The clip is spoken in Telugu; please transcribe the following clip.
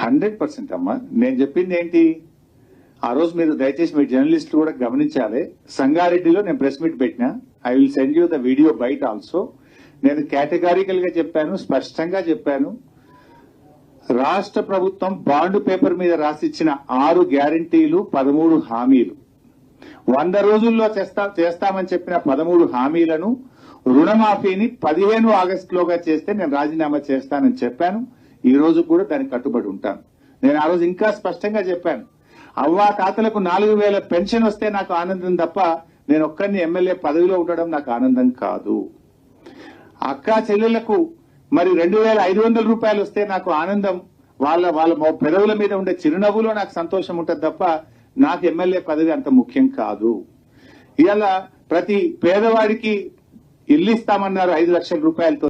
100% అమ్మా. నేను చెప్పింది ఏంటి, ఆ రోజు మీరు దయచేసి మీ జర్నలిస్టులు కూడా గమనించాలి. సంగారెడ్డిలో నేను ప్రెస్ మీట్ పెట్టినా. I will send you the video byte also. నేను కేటగారికల్ గా చెప్పాను, స్పష్టంగా చెప్పాను. రాష్ట్ర ప్రభుత్వం బాండ్ పేపర్ మీద రాసిచ్చిన 6 గ్యారంటీలు, 13 హామీలు, 100 రోజుల్లో చేస్తామని చెప్పిన 13 హామీలను, రుణమాఫీని 15 ఆగస్టులోగా చేస్తే నేను రాజీనామా చేస్తానని చెప్పాను. ఈ రోజు కూడా దానికి కట్టుబడి ఉంటాను. నేను ఆ రోజు ఇంకా స్పష్టంగా చెప్పాను, అవ్వా తాతలకు 4000 పెన్షన్ వస్తే నాకు ఆనందం తప్ప నేను ఒక్కరిని ఎమ్మెల్యే పదవిలో ఉండడం నాకు ఆనందం కాదు. అక్కా చెల్లెళ్లకు మరి 2500 రూపాయలు వస్తే నాకు ఆనందం, వాళ్ళ పెదవుల మీద ఉండే చిరునవ్వులో నాకు సంతోషం ఉంటుంది తప్ప నాకు ఎమ్మెల్యే పదవి అంత ముఖ్యం కాదు. ఇవాళ ప్రతి పేదవాడికి ఇల్లు ఇస్తామన్నారు 5 లక్షల రూపాయలతో.